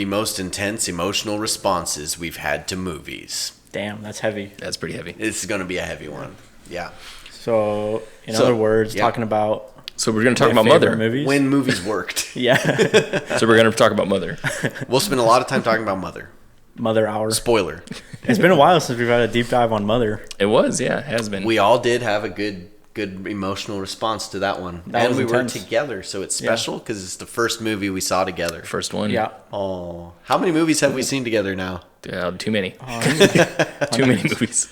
most intense emotional responses we've had to movies. Damn, that's heavy. That's pretty heavy. This is going to be a heavy one. Yeah. So, in other words, talking about... So we're going to talk about Mother. Movies. When movies worked. Yeah. So we're going to talk about Mother. We'll spend a lot of time talking about Mother. Mother Hour. Spoiler. It's been a while since we've had a deep dive on Mother. It was, yeah, it has been. We all did have a good emotional response to that one. That was we intense. were together, so it's special because it's the first movie we saw together. First one. Yeah. Oh. How many movies have we seen together now? Too many. Too many movies.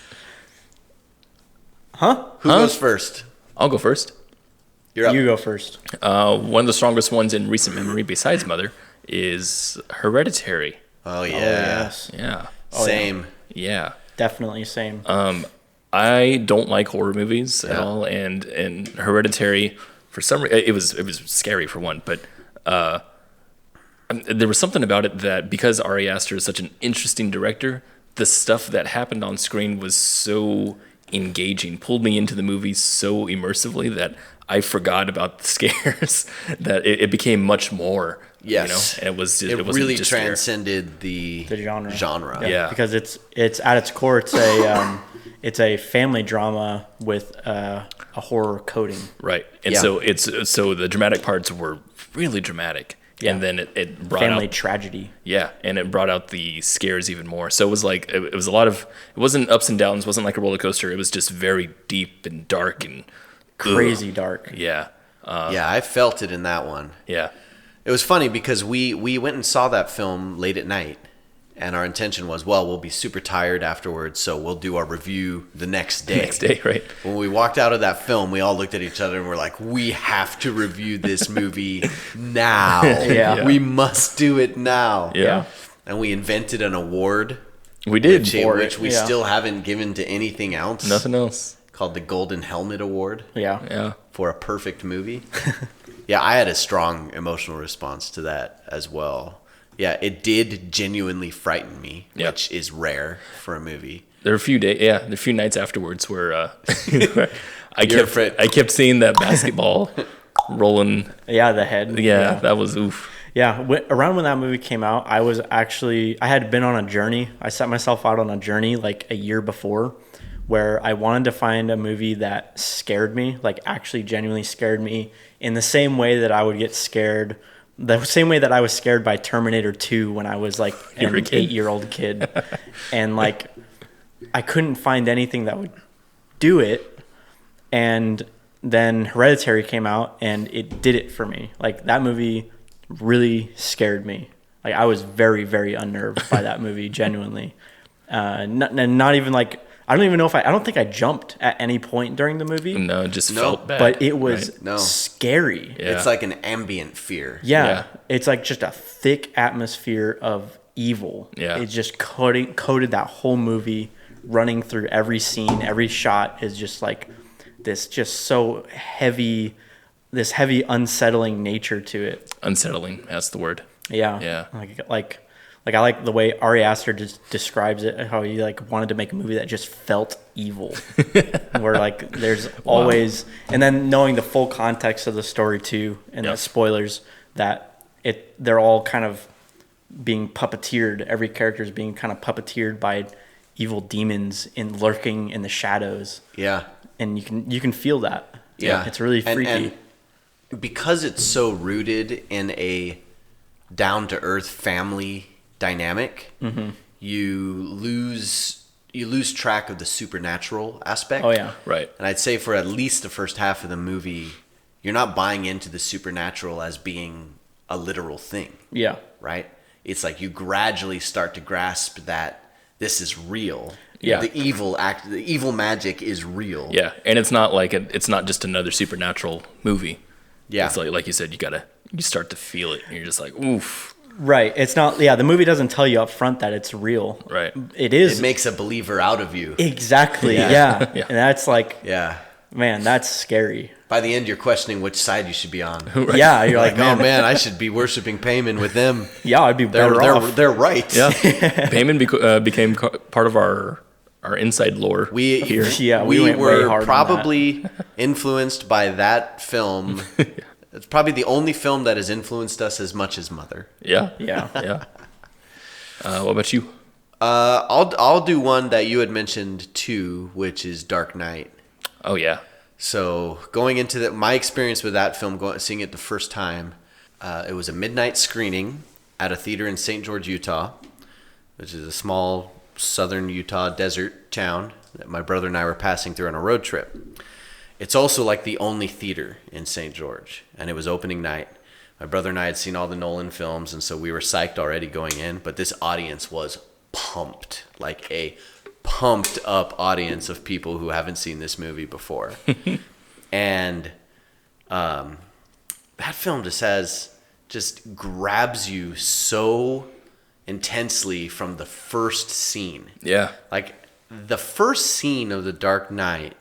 Huh? Who goes first? I'll go first. You're up. You go first. One of the strongest ones in recent memory, besides Mother, is Hereditary. Oh, yeah. Oh, yes. Yeah. Same. Yeah. Definitely same. I don't like horror movies at all, and Hereditary, for some reason, it was scary for one, but there was something about it that because Ari Aster is such an interesting director, the stuff that happened on screen was so engaging, pulled me into the movie so immersively that I forgot about the scares, that it became much more. Yes. And it was just, it wasn't really just scary. transcended the genre. Yeah. Because it's at its core, it's a family drama with a horror coding. Right. And so the dramatic parts were really dramatic. Yeah. And then it brought family out tragedy. Yeah, and it brought out the scares even more. So it was like it was a lot of, it wasn't ups and downs, wasn't like a roller coaster. It was just very deep and dark and crazy dark. Yeah. Yeah, I felt it in that one. Yeah. It was funny because we went and saw that film late at night, and our intention was, well, we'll be super tired afterwards, so we'll do our review the next day. Next day, right. When we walked out of that film, we all looked at each other and were like, we have to review this movie now. Yeah. We must do it now. Yeah. And we invented an award. We did. Which we still haven't given to anything else. Nothing else. Called the Golden Helmet Award. Yeah. Yeah. For a perfect movie. Yeah, I had a strong emotional response to that as well. Yeah, it did genuinely frighten me, which is rare for a movie. There were a few nights afterwards where I kept seeing that basketball rolling. Yeah, the head. Yeah, that was oof. Yeah, around when that movie came out, I had been on a journey. I set myself out on a journey like a year before where I wanted to find a movie that scared me, like actually genuinely scared me in the same way that I would get scared, the same way that I was scared by Terminator 2 when I was like an 8-year-old kid. And like, I couldn't find anything that would do it. And then Hereditary came out and it did it for me. Like that movie really scared me. Like I was very, very unnerved by that movie, genuinely. Not even like, I don't think I jumped at any point during the movie. No, it just felt bad. But it was scary. Yeah. It's like an ambient fear. Yeah. It's like just a thick atmosphere of evil. Yeah. It just coated that whole movie, running through every scene, every shot is just like this just so heavy, this heavy unsettling nature to it. Unsettling, that's the word. Yeah. Yeah. Like I like the way Ari Aster just describes it, how he like wanted to make a movie that just felt evil, where like there's always, and then knowing the full context of the story too, and the spoilers that they're all kind of being puppeteered. Every character is being kind of puppeteered by evil demons lurking in the shadows. Yeah, and you can feel that. Yeah, it's really freaky. And because it's so rooted in a down to earth family dynamic, you lose track of the supernatural aspect. Oh yeah, right. And I'd say for at least the first half of the movie, you're not buying into the supernatural as being a literal thing. Yeah, right. It's like you gradually start to grasp that this is real. Yeah, the evil magic is real. Yeah, and it's not like it's not just another supernatural movie. Yeah, it's like you said, you start to feel it, and you're just like, oof. Right. It's not, the movie doesn't tell you up front that it's real. Right. It is. It makes a believer out of you. Exactly. Yeah. And that's like, man, that's scary. By the end, you're questioning which side you should be on. Right. Yeah. You're like, oh man, I should be worshiping Payman with them. Yeah, I'd be better off. They're right. Yeah. Payman became part of our inside lore here. Yeah. We went way were hard probably influenced by that film. It's probably the only film that has influenced us as much as Mother. Yeah. Yeah. Yeah. What about you? I'll do one that you had mentioned too, which is Dark Knight. Oh yeah. So going into my experience with that film, seeing it the first time, it was a midnight screening at a theater in St. George, Utah, which is a small southern Utah desert town that my brother and I were passing through on a road trip. It's also like the only theater in St. George, and it was opening night. My brother and I had seen all the Nolan films, and so we were psyched already going in, but this audience was pumped, like a pumped up audience of people who haven't seen this movie before. And that film just grabs you so intensely from the first scene. Yeah. Like the first scene of The Dark Knight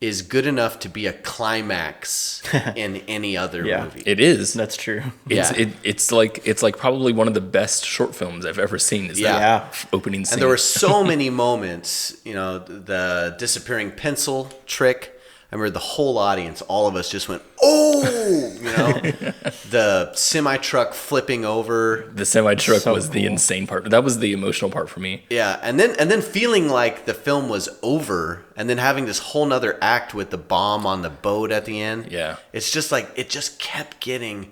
is good enough to be a climax in any other movie. It is. That's true. It's like probably one of the best short films I've ever seen. Is that opening scene? And there were so many moments, the disappearing pencil trick. I remember the whole audience, all of us just went, oh, the semi truck flipping over. The semi truck So was the cool. insane part. That was the emotional part for me. Yeah, and then feeling like the film was over, and then having this whole nother act with the bomb on the boat at the end. Yeah. It's just like it just kept getting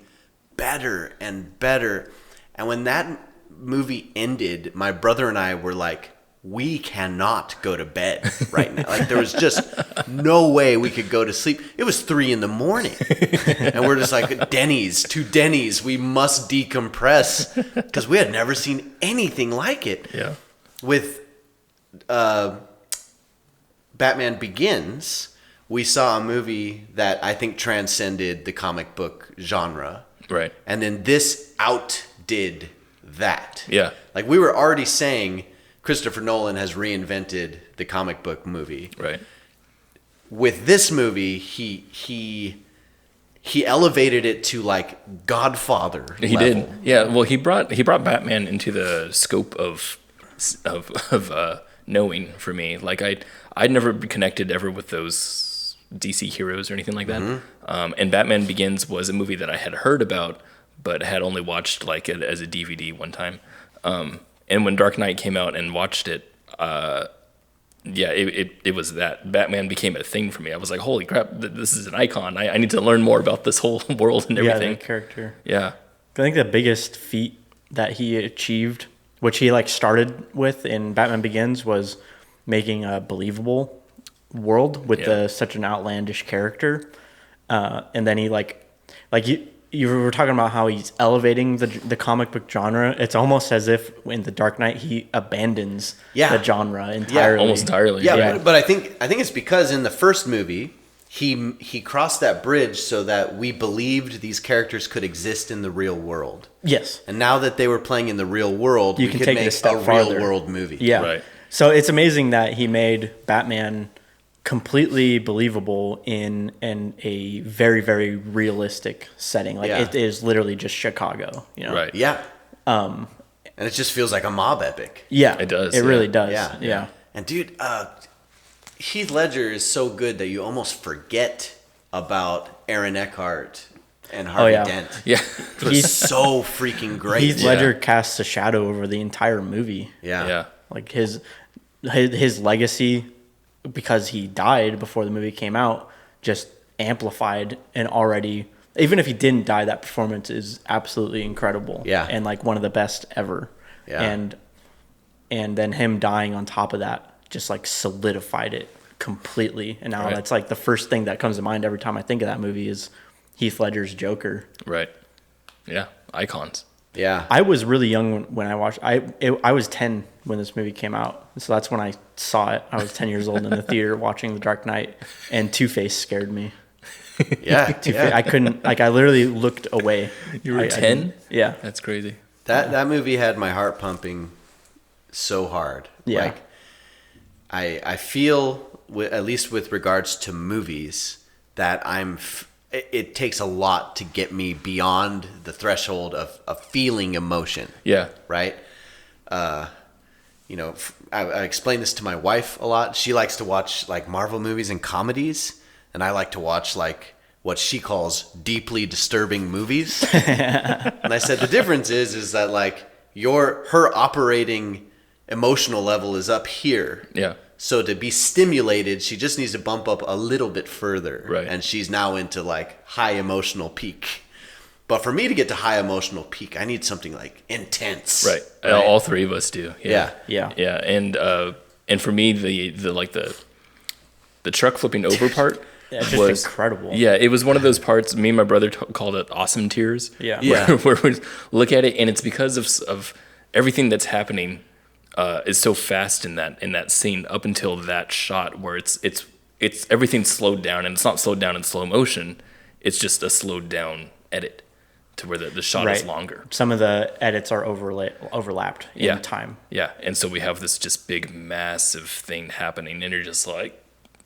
better and better. And when that movie ended, my brother and I were like, we cannot go to bed right now. Like there was just no way we could go to sleep. It was 3 a.m. and we're just like, Denny's, we must decompress, because we had never seen anything like it. Yeah. With Batman Begins, we saw a movie that I think transcended the comic book genre. Right. And then this outdid that. Yeah. Like we were already saying, Christopher Nolan has reinvented the comic book movie. Right. With this movie, he elevated it to like Godfather He level. did. Yeah. Well, he brought Batman into the scope of knowing for me. Like I'd never been connected ever with those DC heroes or anything like that. Mm-hmm. And Batman Begins was a movie that I had heard about, but had only watched like it as a DVD one time. And when Dark Knight came out and watched it, it was that Batman became a thing for me. I was like, holy crap, this is an icon. I need to learn more about this whole world and everything. Yeah, that character. Yeah. I think the biggest feat that he achieved, which he like started with in Batman Begins, was making a believable world with such an outlandish character. And then he you were talking about how he's elevating the comic book genre. It's almost as if in The Dark Knight he abandons the genre entirely. Almost entirely. Yeah, but I think it's because in the first movie he crossed that bridge so that we believed these characters could exist in the real world. Yes. And now that they were playing in the real world, You we can could take it a make step a real farther. world movie. Yeah. Right. So it's amazing that he made Batman completely believable in a very, very realistic setting. Like it is literally just Chicago, Right. Yeah. And it just feels like a mob epic. Yeah. It does, It really does. Yeah. Yeah. And dude, Heath Ledger is so good that you almost forget about Aaron Eckhart and Harvey Dent. Yeah. He's so freaking great. Heath Ledger casts a shadow over the entire movie. Yeah. Yeah. Like his legacy, because he died before the movie came out, just amplified and already, even if he didn't die, that performance is absolutely incredible. Yeah. And like one of the best ever. Yeah. And then him dying on top of that just like solidified it completely. And now that's like the first thing that comes to mind every time I think of that movie is Heath Ledger's Joker. Right. Yeah. Icons. Yeah. I was really young when I watched. I was 10 when this movie came out, so that's when I saw it. I was 10 years old in the theater watching The Dark Knight, and Two-Face scared me. Yeah. I couldn't. Like I literally looked away. You were 10? Yeah. That's crazy. That movie had my heart pumping so hard. Yeah. Like I feel, at least with regards to movies, that it takes a lot to get me beyond the threshold of feeling emotion. Yeah. Right? I explain this to my wife a lot. She likes to watch like Marvel movies and comedies, and I like to watch like what she calls deeply disturbing movies. And I said the difference is that like her operating emotional level is up here. Yeah. So to be stimulated, she just needs to bump up a little bit further. Right. And she's now into like high emotional peak. But for me to get to high emotional peak, I need something like intense. Right. All three of us do. Yeah. Yeah. And for me, the truck flipping over part It's just was incredible. Yeah, it was one of those parts. Me and my brother called it awesome tears. Yeah. Yeah. Where we look at it, and it's because of everything that's happening is so fast in that scene up until that shot where it's everything's slowed down, and it's not slowed down in slow motion. It's just a slowed down edit to where the shot is longer. Some of the edits are overlapped in time. Yeah, and so we have this just big, massive thing happening, and you're just like,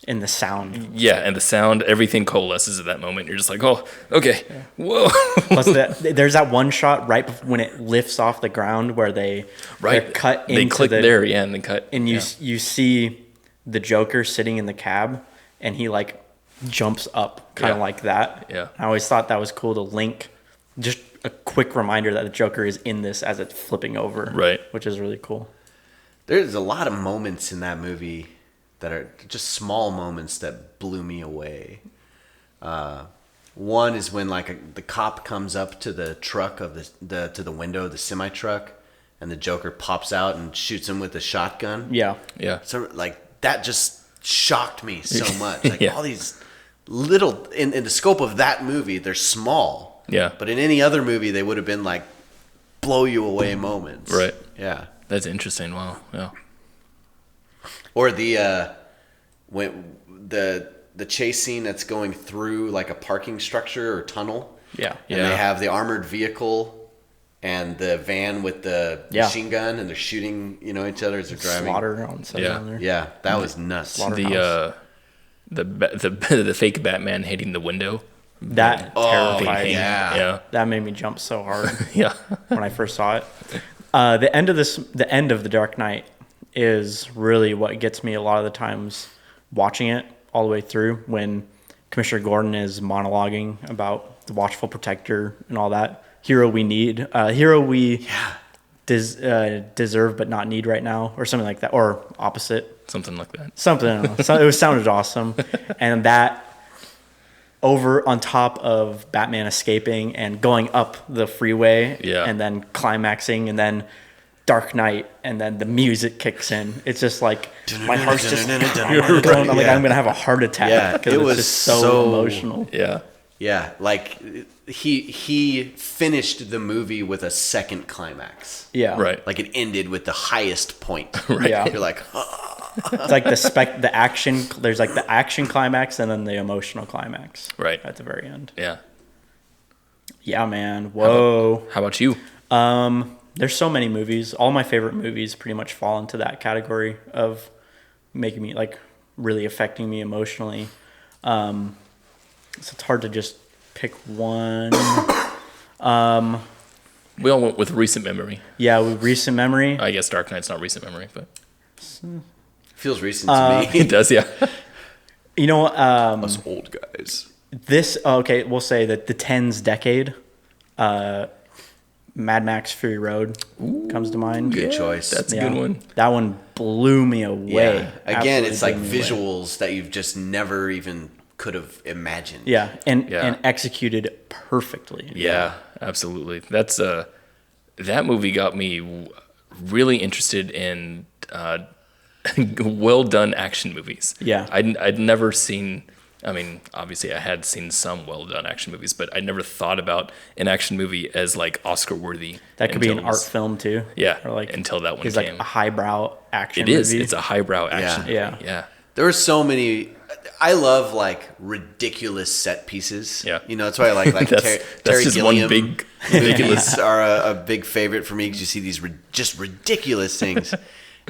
In the sound. yeah, and the sound, everything coalesces at that moment. You're just like, oh, okay, whoa. Plus, there's that one shot right when it lifts off the ground where they're cut into they click there, and then cut. And you see the Joker sitting in the cab, and he like jumps up kind of like that. Yeah. I always thought that was cool to link. Just a quick reminder that the Joker is in this as it's flipping over. Right. Which is really cool. There's a lot of moments in that movie that are just small moments that blew me away. One is when the cop comes up to the truck of to the window of the semi truck, and the Joker pops out and shoots him with a shotgun. Yeah. Yeah. So that just shocked me so much. Yeah. All these little in the scope of that movie, they're small. Yeah. But in any other movie, they would have been like blow you away moments. Right. Yeah. That's interesting. Wow. Yeah. Or when the chase scene that's going through like a parking structure or tunnel. Yeah. And they have the armored vehicle and the van with the machine gun, and they're shooting, each other as they're driving. Slaughter on there. Yeah, that was nuts. The fake Batman hitting the window. That terrified me. Yeah. That made me jump so hard. Yeah. When I first saw it. The end of The Dark Knight is really what gets me a lot of the times watching it all the way through, when Commissioner Gordon is monologuing about the watchful protector and all that. Hero we need. Hero we deserve but not need right now, or something like that, or opposite. Something like that. Something. So it sounded awesome. And that over on top of Batman escaping and going up the freeway, and then climaxing, and then Dark Knight, and then the music kicks in. It's just like my heart's just going. I'm like, I'm gonna have a heart attack because it was just so emotional. Yeah. Yeah, like he finished the movie with a second climax. Yeah, Right. Like it ended with the highest point. Right. Yeah. You're like, It's like the action. There's like the action climax and then the emotional climax. Right. At the very end. Yeah. Yeah, man. Whoa. How about you? There's so many movies. All my favorite movies pretty much fall into that category of making me like really affecting me emotionally. So it's hard to just pick one. We all went with recent memory. Yeah, with recent memory. I guess Dark Knight's not recent memory, but feels recent to me. it does. Yeah. You know, Us old guys. We'll say that the Tens decade, Mad Max Fury Road comes to mind. Good choice. That's a good one. That one blew me away. Yeah. Again, Absolutely it's like blew me away. visuals that you've just never even could have imagined. Yeah, and executed perfectly. Yeah, absolutely. That's that movie got me really interested in well done action movies. Yeah. I'd never seen. I mean, obviously, I had seen some well done action movies, but I never thought about an action movie as like Oscar worthy. That could be an art film too. Yeah, or like until that one it's came. like a highbrow action. It is. movie. It's a highbrow action. Yeah. Yeah. There were so many. I love like ridiculous set pieces. Yeah. That's why I like That's Terry just Gilliam one big movies are a big favorite for me, because you see these just ridiculous things.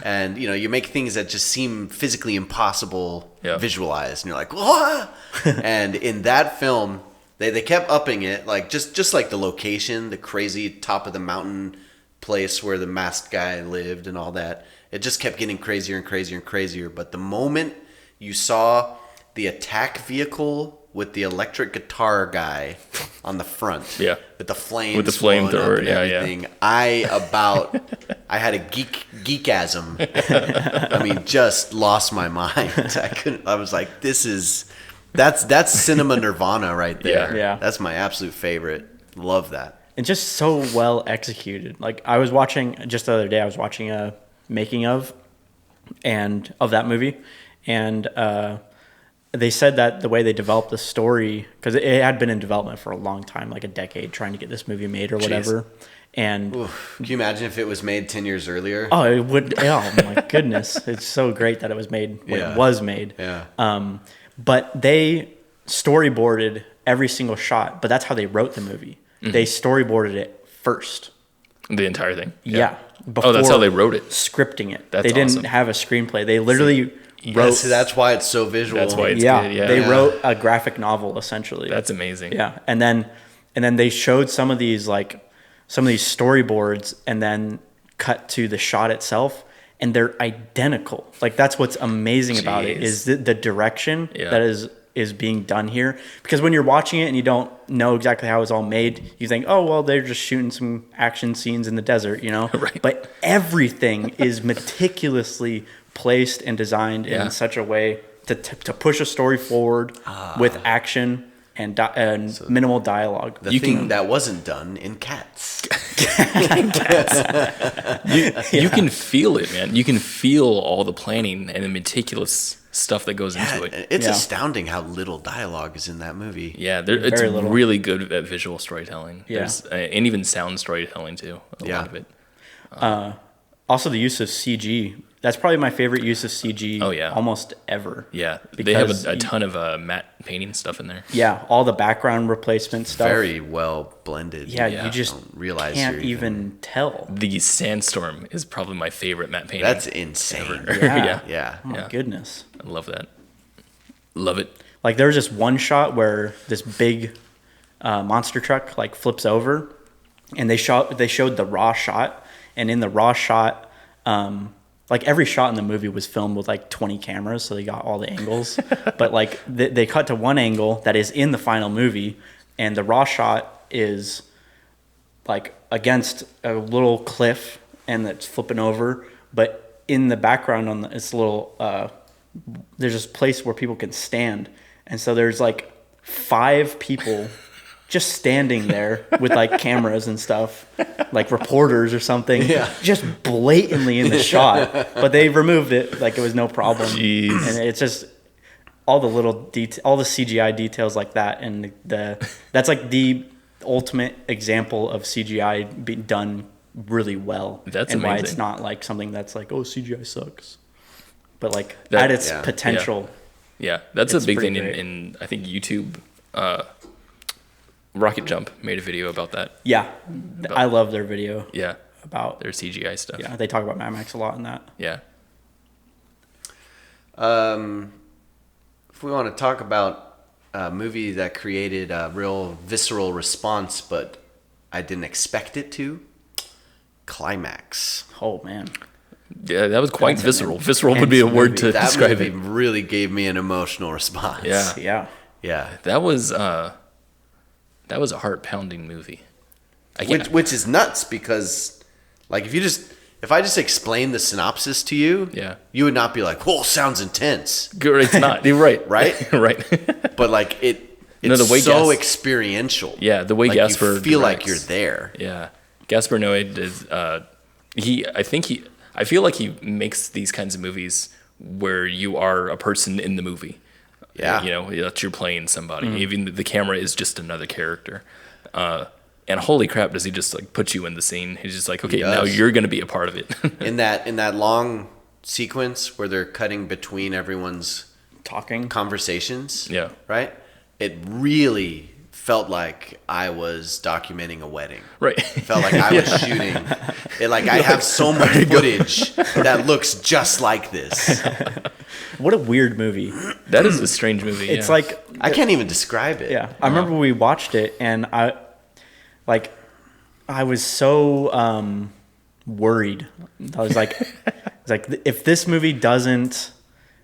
And you make things that just seem physically impossible visualized, and you're like, what? And in that film, they kept upping it, like just like the location, the crazy top of the mountain place where the masked guy lived and all that. It just kept getting crazier and crazier and crazier. But the moment you saw the attack vehicle with the electric guitar guy on the front. Yeah. With the flames. With the blowing up flamethrower, and yeah, everything. I had a geekasm. I mean, just lost my mind. I was like, that's cinema nirvana right there. Yeah. That's my absolute favorite. Love that. And just so well executed. Like I was watching just the other day, I was watching a making of that movie, and they said that the way they developed the story, because it had been in development for a long time, like a decade, trying to get this movie made or whatever. And Oof. Can you imagine if it was made 10 years earlier? oh, it would. Oh my goodness, it's so great that it was made when it was made. Yeah. But they storyboarded every single shot. But that's how they wrote the movie. Mm-hmm. They storyboarded it first. The entire thing. Yeah. Oh, that's how they wrote it. Scripting it. That's they didn't awesome. have a screenplay. They literally wrote. Yes, that's why it's so visual. That's why it's good. Yeah. They wrote a graphic novel essentially. That's amazing. Yeah, and then they showed some of these storyboards, and then cut to the shot itself, and they're identical. Like that's what's amazing about it is the direction that is being done here. Because when you're watching it and you don't know exactly how it's all made, you think, oh well, they're just shooting some action scenes in the desert, you know. Right. But everything is meticulously placed and designed in such a way to push a story forward with action and minimal dialogue. The thing that wasn't done in Cats. You can feel it, man. You can feel all the planning and the meticulous stuff that goes into it. It's astounding how little dialogue is in that movie. Yeah, it's little. really good at visual storytelling. Yeah. And even sound storytelling too. A lot of it. Also, the use of CG. That's probably my favorite use of CG almost ever. Yeah, they have a ton of matte painting stuff in there. Yeah, all the background replacement stuff. Very well blended. Yeah, you just don't realize can't even tell. The sandstorm is probably my favorite matte painting. That's insane. Yeah. Oh my goodness. I love that. Love it. Like there was just one shot where this big monster truck like flips over, and they showed the raw shot, and in the raw shot, like every shot in the movie was filmed with like 20 cameras, so they got all the angles. But like they cut to one angle that is in the final movie, and the raw shot is like against a little cliff, and it's flipping over. But in the background on this little, there's this place where people can stand, and so there's like 5 people just standing there with like cameras and stuff, like reporters or something, just blatantly in the shot. But they removed it like it was no problem. Jeez. And it's just all the little all the CGI details like that, and that's like the ultimate example of CGI being done really well. That's and amazing. why it's not like something that's like, oh, CGI sucks, but like at its potential. Yeah, that's a big thing pretty in I think YouTube. Rocket Jump made a video about that. Yeah, I love their video. Yeah, about their CGI stuff. Yeah, they talk about Mad Max a lot in that. Yeah. If we want to talk about a movie that created a real visceral response, but I didn't expect it to, Climax. Oh man. Yeah, that was quite visceral. Visceral would be a word to describe it. That movie really gave me an emotional response. Yeah. That was a heart-pounding movie. Which is nuts because, like, if I just explained the synopsis to you, you would not be like, "Whoa, sounds intense." It's not. You're right. Right? Right. But like it's the way so experiential. Yeah, the way Gaspar you feel directs. like you're there. Yeah, Gaspar Noé is. I feel like he makes these kinds of movies where you are a person in the movie. Yeah. That you're playing somebody. Even the camera is just another character. And holy crap, does he just like put you in the scene? He's just like, okay, now you're going to be a part of it. in that long sequence where they're cutting between everyone's talking conversations. Yeah. Right? It really felt like I was documenting a wedding. Right. It felt like I was shooting. I have so much footage that looks just like this. What a weird movie. That is a strange movie. It's like I can't even describe it. Yeah. I remember we watched it, and I was so worried. I was like, if this movie doesn't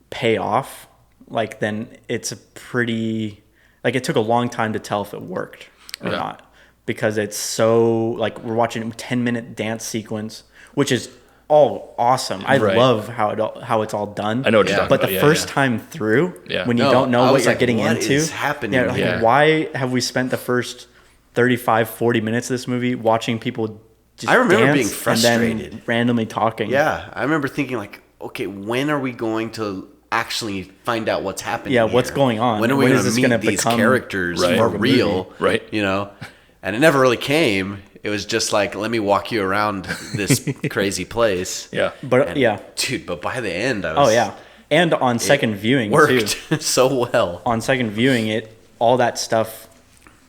pay off, like then it's a pretty like it took a long time to tell if it worked or not, because it's so like we're watching a 10-minute dance sequence, which is all awesome. I love how it's all done. I know what you're talking about. But the first time through, when you don't know what you're getting into, is happening? Why have we spent the first 35-40 minutes of this movie watching people just I remember dance being frustrated, and then randomly talking. Yeah, I remember thinking like, okay, when are we going to actually find out what's happening? Yeah, what's going on? When are we going to meet these characters for real? Right. You know, and it never really came. It was just like, let me walk you around this crazy place. Yeah. But dude, but by the end, I was. Oh yeah, and on second viewing worked too. so well. On second viewing, all that stuff,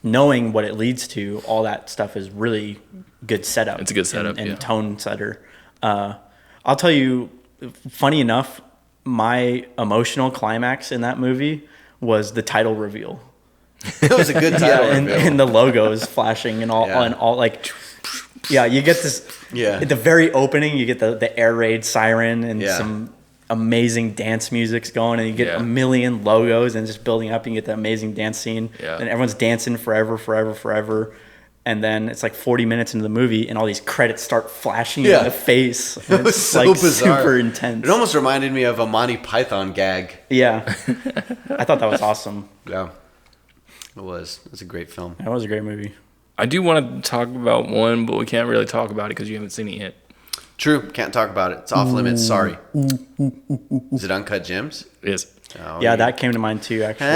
knowing what it leads to, all that stuff is really good setup. It's a good setup and tone setter. I'll tell you, funny enough, my emotional climax in that movie was the title reveal. It was a good title reveal. And the logos flashing and all, like, you get this. Yeah. At the very opening, you get the air raid siren and some amazing dance music's going, and you get a million logos and just building up. And you get the amazing dance scene, and everyone's dancing forever. And then it's like 40 minutes into the movie, and all these credits start flashing in the face. And it was it's so like bizarre. super intense. It almost reminded me of a Monty Python gag. Yeah, I thought that was awesome. Yeah, it was. It was a great film. That was a great movie. I do want to talk about one, but we can't really talk about it because you haven't seen it yet. True, can't talk about it. It's off limits. Sorry. Is it Uncut Gems? It is. Oh, that came to mind too, actually.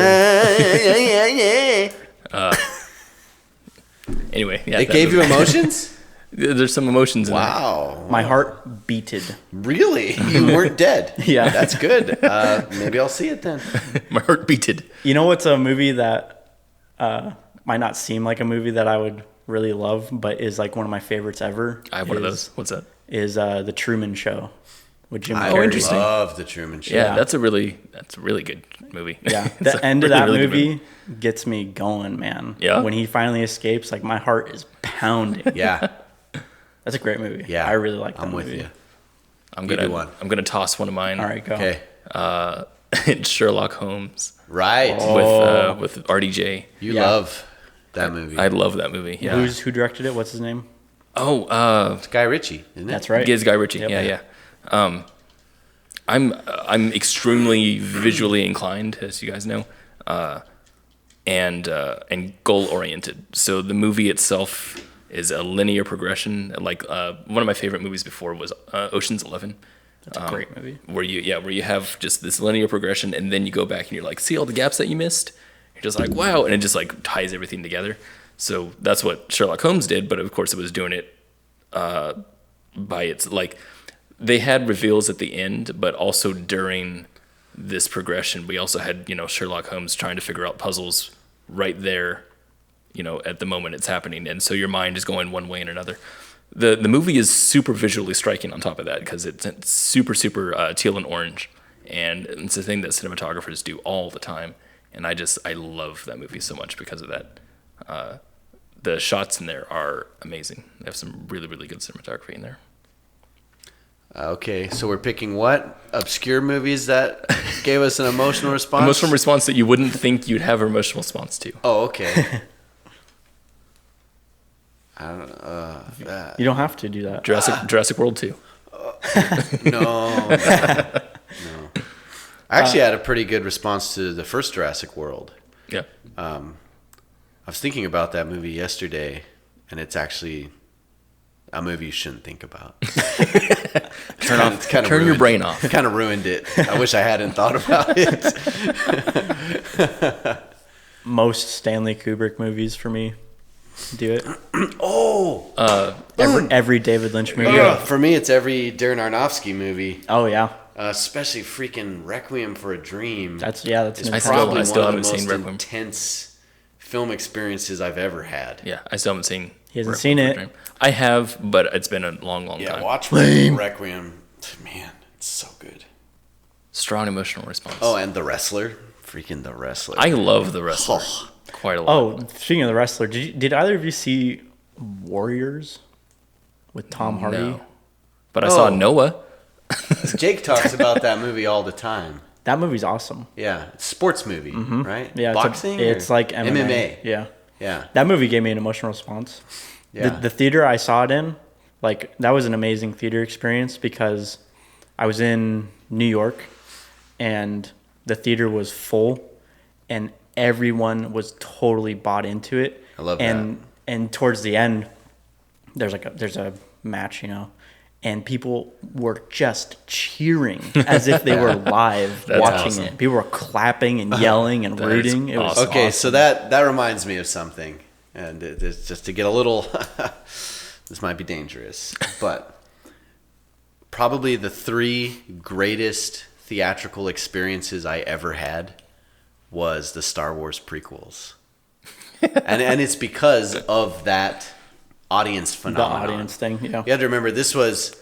Anyway, it gave you emotions? There's some emotions in there. Wow. My heart beated. Really? You weren't dead? Yeah. That's good. Maybe I'll see it then. My heart beated. You know what's a movie that might not seem like a movie that I would really love, but is like one of my favorites ever? I have one of those. What's that? Is The Truman Show with Jim Carrey. Oh, interesting. I love The Truman Show. Yeah, that's a really good movie. Yeah, the end of that movie gets me going, man. Yeah? When he finally escapes, like my heart is pounding. Yeah. That's a great movie. Yeah. I really like that movie. I'm with you. I'm gonna toss one of mine. All right, go. Okay. It's Sherlock Holmes. Right. With RDJ. You love that movie. I love that movie. Yeah. Who directed it? What's his name? Oh, it's Guy Ritchie, isn't it? That's right. It's Guy Ritchie. Yep. Yeah. I'm extremely visually inclined, as you guys know, and goal oriented. So the movie itself is a linear progression. Like one of my favorite movies before was Ocean's 11. That's a great movie. Where you have just this linear progression, and then you go back and you're like, see all the gaps that you missed. You're just like, wow, and it just like ties everything together. So that's what Sherlock Holmes did, but of course it was doing it by its like. They had reveals at the end, but also during this progression, we also had Sherlock Holmes trying to figure out puzzles right there, at the moment it's happening, and so your mind is going one way and another. The movie is super visually striking on top of that because it's super teal and orange, and it's a thing that cinematographers do all the time, and I love that movie so much because of that. The shots in there are amazing. They have some really good cinematography in there. Okay, so we're picking what? Obscure movies that gave us an emotional response? Emotional response that you wouldn't think you'd have an emotional response to. Oh, okay. I don't know. You don't have to do that. Jurassic World 2. No. I actually had a pretty good response to the first Jurassic World. Yeah. I was thinking about that movie yesterday, and it's actually a movie you shouldn't think about. Turn your brain off. Kind of ruined it. I wish I hadn't thought about it. Most Stanley Kubrick movies for me do it. Every David Lynch movie. For me, it's every Darren Aronofsky movie. Oh yeah. Especially freaking Requiem for a Dream. That's probably I still one haven't of the seen most Requiem. intense film experiences I've ever had. Yeah, I still haven't seen. He hasn't seen it. Dream. I have, but it's been a long time. Yeah, watch Requiem. Man, it's so good. Strong emotional response. Oh, and The Wrestler. Freaking The Wrestler. I love The Wrestler quite a lot. Oh, speaking of The Wrestler, did either of you see Warriors with Tom Hardy? No. But I saw Noah. Jake talks about that movie all the time. That movie's awesome. Yeah, sports movie, right? Yeah, boxing. It's like MMA. MMA. Yeah, Yeah, that movie gave me an emotional response. yeah. The theater I saw it in, like that was an amazing theater experience because I was in New York, and the theater was full, and everyone was totally bought into it. I love that. And towards the end, there's a match, and people were just cheering as if they were live watching awesome. it. People were clapping and yelling and rooting. It was Okay, awesome. so that reminds me of something, and it's just to get a little. This might be dangerous, but probably the 3 greatest theatrical experiences I ever had was the Star Wars prequels, and it's because of that audience phenomenon. The audience thing, yeah. You have to remember, this was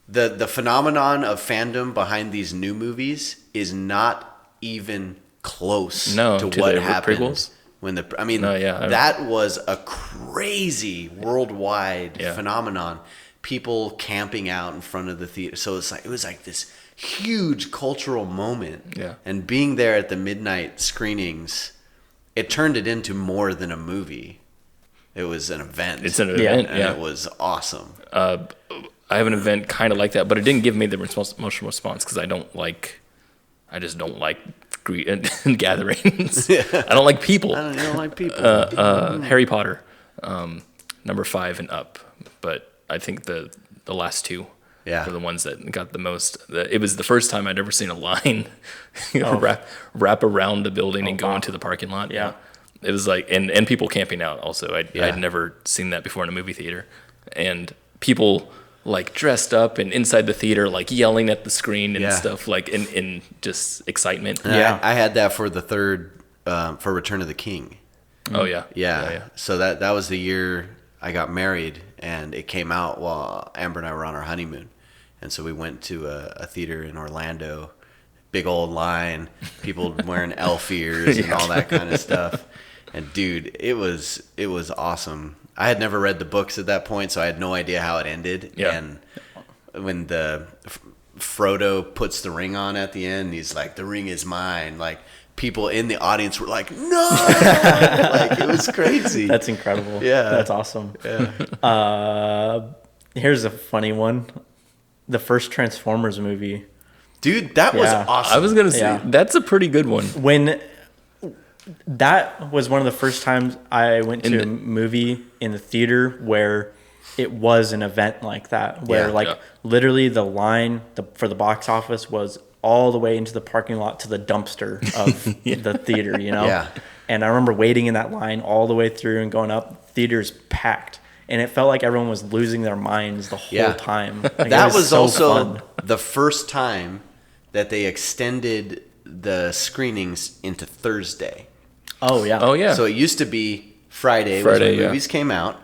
the phenomenon of fandom behind these new movies is not even close to what the happened prequels? when yeah. that was a crazy worldwide Yeah. phenomenon. People camping out in front of the theater. So it was like this huge cultural moment. Yeah. And being there at the midnight screenings, it turned it into more than a movie. It was an event. It's an event, and yeah. it was awesome. I have an event kind of like that, but it didn't give me the emotional response because I just don't like gatherings. I don't like people. I don't like people. Harry Potter, number 5 and up. But I think the last 2 were the ones that got the most. It was the first time I'd ever seen a line wrap around the building and go into the parking lot. Yeah. It was like, and people camping out also. I'd never seen that before in a movie theater. And people like dressed up and inside the theater, like yelling at the screen and stuff, like in just excitement. And I had that for the third, for Return of the King. Oh, yeah. Yeah. So that was the year I got married, and it came out while Amber and I were on our honeymoon. And so we went to a theater in Orlando, big old line, people wearing elf ears and all that kind of stuff. And dude, it was awesome. I had never read the books at that point, so I had no idea how it ended. Yeah. And when Frodo puts the ring on at the end, he's like, "The ring is mine." Like, people in the audience were like, "No!" Like, it was crazy. That's incredible. Yeah. That's awesome. Yeah. Here's a funny one. The first Transformers movie. Dude, that was awesome. I was going to say, that's a pretty good one. When that was one of the first times I went to a movie in the theater where it was an event like that, where literally the line for the box office was all the way into the parking lot to the dumpster of the theater, Yeah. And I remember waiting in that line all the way through and going up. Theater's packed, and it felt like everyone was losing their minds the whole time. Like, that was so also fun. the first time that they extended the screenings into Thursday. Oh yeah. Oh, yeah. So it used to be Friday was when movies came out,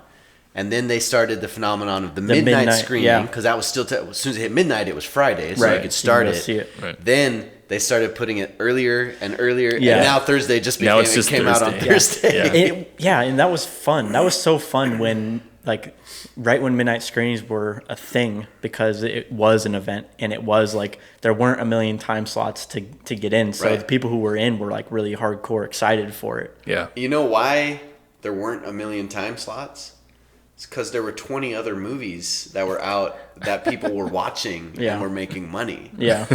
and then they started the phenomenon of the midnight screening, because that was still as soon as it hit midnight, it was Friday, so you could start it. See it. Right. Then they started putting it earlier and earlier, and Yeah. now Thursday just became it's just came out on Thursday. Thursday. Yeah. And that was fun. That was so fun when right when midnight screenings were a thing, because it was an event, and it was like there weren't a million time slots to get in. So the people who were in were like really hardcore excited for it. Yeah. You know why there weren't a million time slots? It's because there were 20 other movies that were out that people were watching and were making money. Yeah.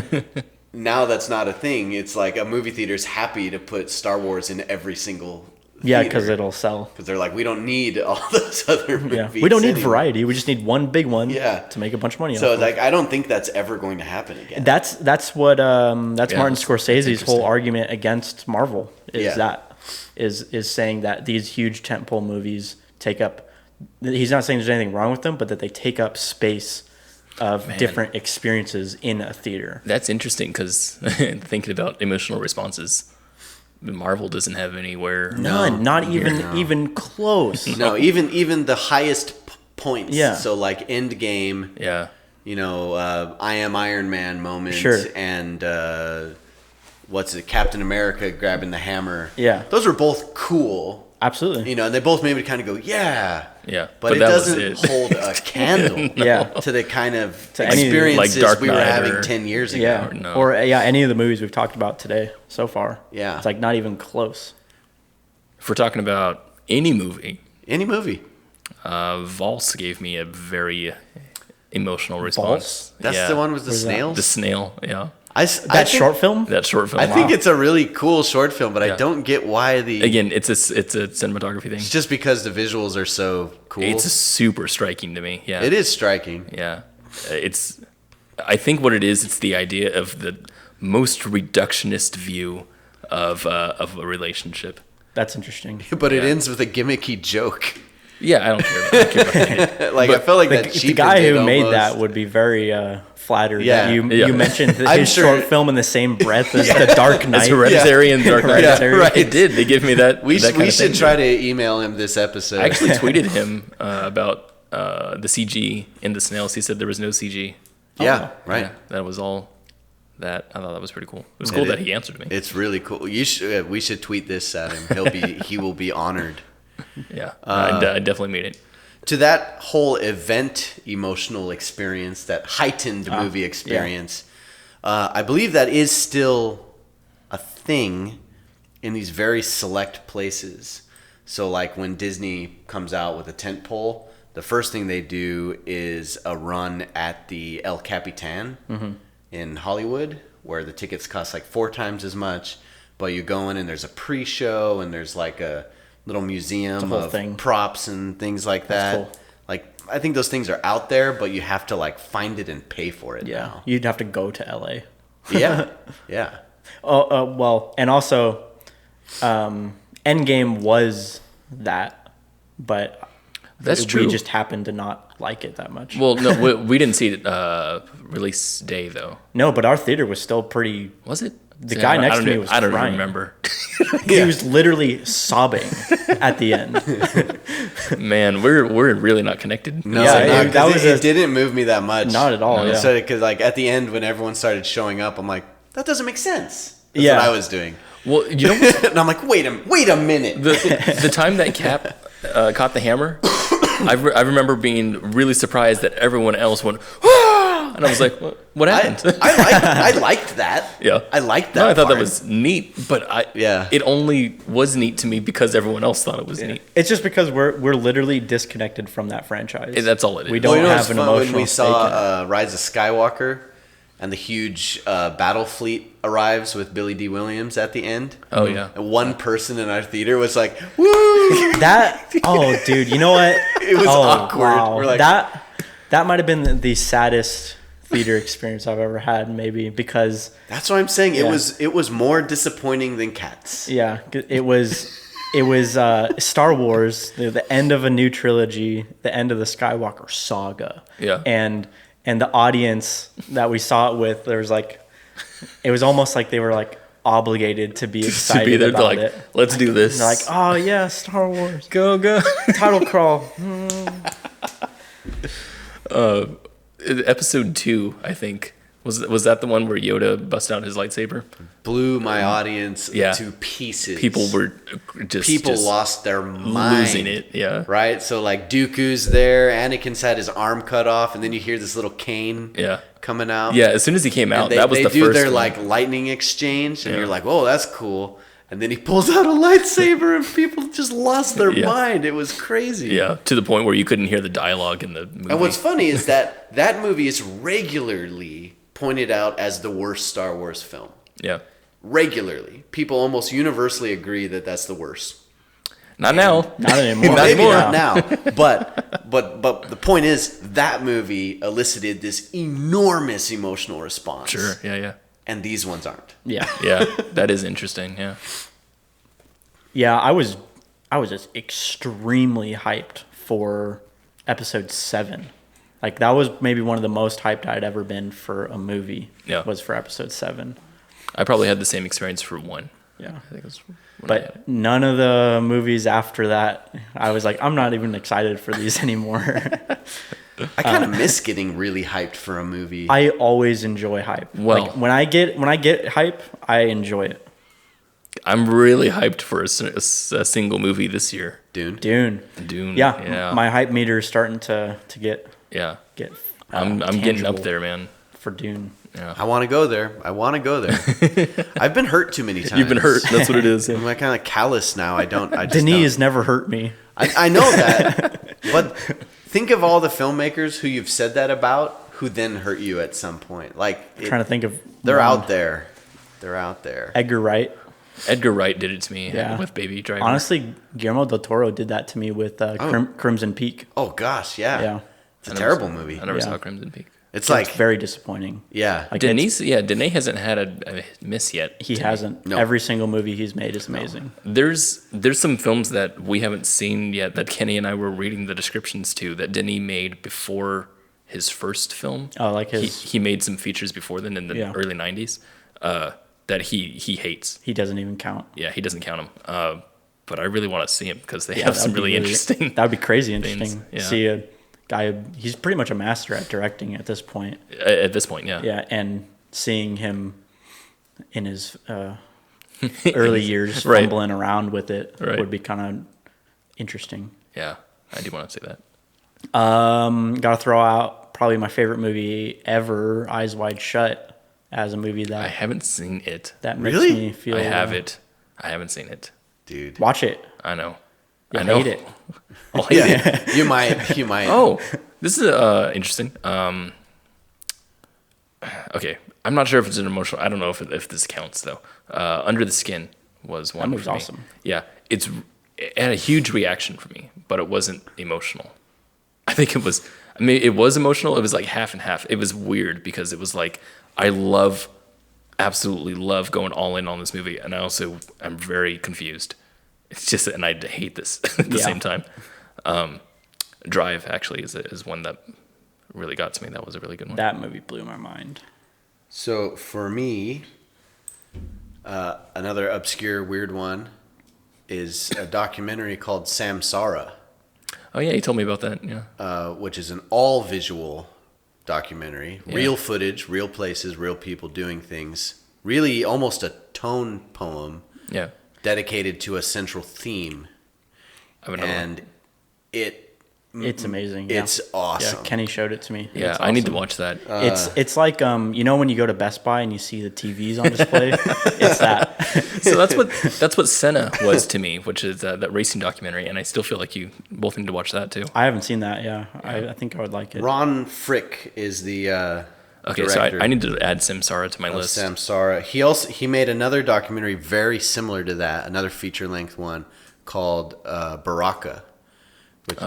Now that's not a thing. It's like a movie theater's happy to put Star Wars in every single Yeah, because it'll sell. Because they're like, we don't need all those other movies. Yeah. We don't need anymore. variety. We just need one big one Yeah. to make a bunch of money So off like, I don't think that's ever going to happen again. That's what Martin Scorsese's interesting. whole argument against Marvel is. Yeah. Is saying that these huge tentpole movies take up. He's not saying there's anything wrong with them, but that they take up space of different experiences in a theater. That's interesting because thinking about emotional responses, Marvel doesn't have anywhere. None, not even close. No, even the highest points. Yeah. So like Endgame. Yeah. You know, I Am Iron Man moment. Sure. And Captain America grabbing the hammer. Yeah. Those were both cool. Absolutely. You know, and they both made me kind of go, yeah. Yeah, but it that was doesn't hold a candle Yeah. to the kind of To any- experiences like Dark we were Knight having or- 10 years ago. Yeah. No. Or any of the movies we've talked about today so far. Yeah. It's like not even close. If we're talking about any movie, Any movie. Valse gave me a very emotional response. That's Yeah. the one with the Where's that? snails? The snail, yeah. I That think- short film? That short film. I think it's a really cool short film, but I Yeah. don't get why the... Again, it's a cinematography thing. It's just because the visuals are so cool. It's super striking to me. Yeah. It is striking. Yeah. I think what it is, it's the idea of the most reductionist view of a relationship. That's interesting. But it Yeah. ends with a gimmicky joke. Yeah, I don't care about it. Like, I felt like The, that the cheapened guy it who made almost. that would be very flattered Yeah. that Yeah. you mentioned I'm his sure- short film in the same breath as The Dark Knight. It's Hereditary and Dark Knight. Hereditary. right. It did. They give me that. We that kind of should thing. try to email him this episode. I actually tweeted him about the CG in the snails. He said there was no CG. yeah, right. Yeah, that was all that. I thought that was pretty cool. It was cool It- that he answered me. It's really cool. We should tweet this at him. He will be honored. Yeah, I definitely made it. To that whole event emotional experience, that heightened movie experience, I believe that is still a thing in these very select places. So like when Disney comes out with a tent pole, the first thing they do is a run at the El Capitan in Hollywood, where the tickets cost like 4 times as much, but you go in and there's a pre-show and there's like a little museum whole of thing. props and things like that. That's cool. Like, I think those things are out there, but you have to like find it and pay for it Yeah. now. You'd have to go to LA. Yeah, yeah. Well, and also, Endgame was that, but That's true. We just happened to not like it that much. Well, no, we didn't see it release day though. No, but our theater was still pretty. Was it? The guy next to me was I don't crying. even remember. He was literally sobbing at the end. Man, we're really not connected. No, Yeah, no, that 'cause was it a- didn't move me that much. Not at all, yeah. So, because like at the end when everyone started showing up, I'm like, that doesn't make sense. That's Yeah. what I was doing. Well, you know, And I'm like, wait a minute. the time that Cap caught the hammer, I remember being really surprised that everyone else went, "Ah!" And I was like, what happened? I liked that. Yeah, I liked that. No, I thought part. that was neat, but Yeah. it only was neat to me because everyone else thought it was neat. It's just because we're literally disconnected from that franchise. That's all it is. We Well, don't you know have what's an fun? emotional When we stake in it. saw Rise of Skywalker and the huge battle fleet arrives with Billy D. Williams at the end. Oh yeah. And one person in our theater was like, "Woo!" Oh, dude, you know what? It was awkward. Wow. We're like- that might have been the saddest theater experience I've ever had, maybe, because That's what I'm saying. Yeah. It was more disappointing than Cats. yeah, it was Star Wars, the end of a new trilogy, the end of the Skywalker saga. Yeah. And the audience that we saw it with, there was like, it was almost like they were like obligated to be excited To be there, about like, it. let's do this. They're like, oh yeah, Star Wars go. title crawl. Episode 2, I think. Was that the one where Yoda busted out his lightsaber? Blew my audience Yeah. to pieces. People were just lost their mind. losing it. Yeah. Right? So like Dooku's there, Anakin's had his arm cut off, and then you hear this little cane Yeah. coming out. Yeah. As soon as he came out, And they, that was they the do first their one. like lightning exchange, and Yeah. you're like, "Oh, that's cool." And then he pulls out a lightsaber, and people just lost their Yeah. mind. It was crazy. Yeah, to the point where you couldn't hear the dialogue in the movie. And what's funny is that movie is regularly pointed out as the worst Star Wars film. Yeah. Regularly, people almost universally agree that that's the worst. Not now. Not anymore. Not Maybe anymore. not now, but the point is that movie elicited this enormous emotional response. Sure. Yeah. And these ones aren't. Yeah. Yeah. That is interesting. Yeah. Yeah, I was just extremely hyped for episode 7. Like that was maybe one of the most hyped I'd ever been for a movie. Yeah. Was for episode 7. I probably had the same experience for 1. Yeah. I think it was when I had it. But none of the movies after that, I was like, I'm not even excited for these anymore. I kind of miss getting really hyped for a movie. I always enjoy hype. Well- like, when I get hype, I enjoy it. I'm really hyped for a single movie this year. Dune. Dune. Dune. Yeah, my hype meter is starting to get Yeah. get. I'm getting tangible up there, man. for Dune. Yeah. I want to go there. I've been hurt too many times. You've been hurt. That's what it is. I'm like kind of callous now. I just Denis don't. has never hurt me. I know that, but think of all the filmmakers who you've said that about, who then hurt you at some point. Trying to think of. They're out there. They're out there. Edgar Wright. Edgar Wright did it to me Yeah. with Baby Driver. Honestly, Guillermo del Toro did that to me with Crimson Peak. Oh gosh, yeah. Yeah. It's a terrible movie. I never Yeah. saw Crimson Peak. It's It's like very disappointing. yeah. Like Denis hasn't had a miss yet. he to me. hasn't. No. Every single movie he's made is amazing. There's some films that we haven't seen yet that Kenny and I were reading the descriptions to that Denis made before his first film. Oh, like his. He made some features before then in the Yeah. early 90s that he hates. He doesn't even count. Yeah, he doesn't count them. But I really want to see him because they Yeah, have that some would be really interesting. That would be crazy things. interesting. Yeah. See a guy. He's pretty much a master at directing at this point. At this point, yeah. Yeah, and seeing him in his early years Right. fumbling around with it Right. would be kind of interesting. Yeah, I do want to say that. Got to throw out probably my favorite movie ever, Eyes Wide Shut, as a movie I that haven't seen it. makes Really? me feel. I have it. I haven't seen it. Dude. Watch it. I know. You'll I know. hate it. I'll hate it. Yeah. You might. Oh, this is interesting. Okay, I'm not sure if it's an emotional. I don't know if this counts though. Under the Skin was one. That movie's for me. awesome. Yeah, it had a huge reaction for me, but it wasn't emotional. I think it was. I mean, it was emotional. It was like half and half. It was weird because it was like absolutely love going all in on this movie, and I also am very confused. It's just, and I hate this at the Yeah. same time. Drive actually is one that really got to me. That was a really good one. That movie blew my mind. So for me, another obscure weird one is a documentary called Samsara, Oh yeah, you told me about that. Yeah. which is an all visual documentary. Yeah. Real footage, real places, real people doing things. Really almost a tone poem Yeah. dedicated to a central theme. I have another one. And It's amazing. Yeah. it's awesome. Yeah, Kenny showed it to me. Yeah, It's I need to awesome. watch that. It's like you know when you go to Best Buy and you see the TVs on display. It's that. So that's what Senna was to me, which is that racing documentary, and I still feel like you both need to watch that too. I haven't seen that. Yeah, I think I would like it. Ron Frick is the Okay, director so I need to add Samsara to my of list. Samsara. He made another documentary very similar to that, another feature length one called Baraka, which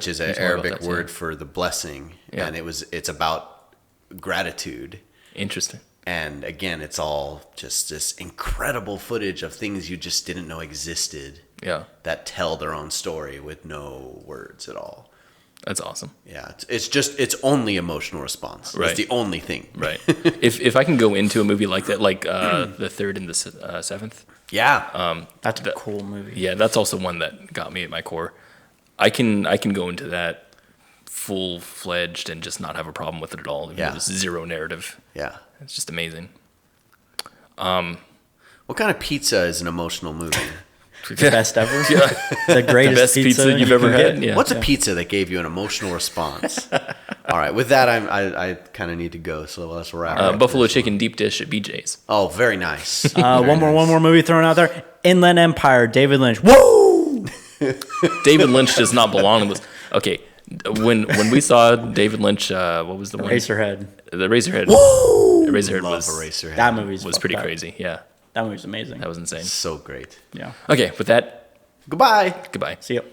is an You told me about Arabic that, too. word for the blessing, Yeah. and it's about gratitude. Interesting. And again, it's all just this incredible footage of things you just didn't know existed Yeah, that tell their own story with no words at all. that's awesome. Yeah, it's only emotional response. Right. It's the only thing. Right. if I can go into a movie like that, like the third and the seventh. Yeah. That's a cool movie. Yeah, that's also one that got me at my core. I can go into that full fledged and just not have a problem with it at all. Yeah. There's zero narrative. Yeah. It's just amazing. What kind of pizza is an emotional movie? Best ever. Yeah. The greatest Best pizza you've you ever can had. get. Yeah. What's a pizza that gave you an emotional response? All right, with that, I kind of need to go, so let's wrap up. Buffalo chicken deep dish at BJ's. Oh, very nice. One more movie thrown out there. Inland Empire. David Lynch. Woo! David Lynch does not belong in this. Okay, when we saw David Lynch, what was the one? Eraserhead. The Razorhead. Woo! The Razorhead Love was Eraserhead. That movie's was fucked pretty up. crazy. Yeah, That movie's amazing. that was insane. So great. Yeah. Okay, with that, Goodbye. goodbye. See you.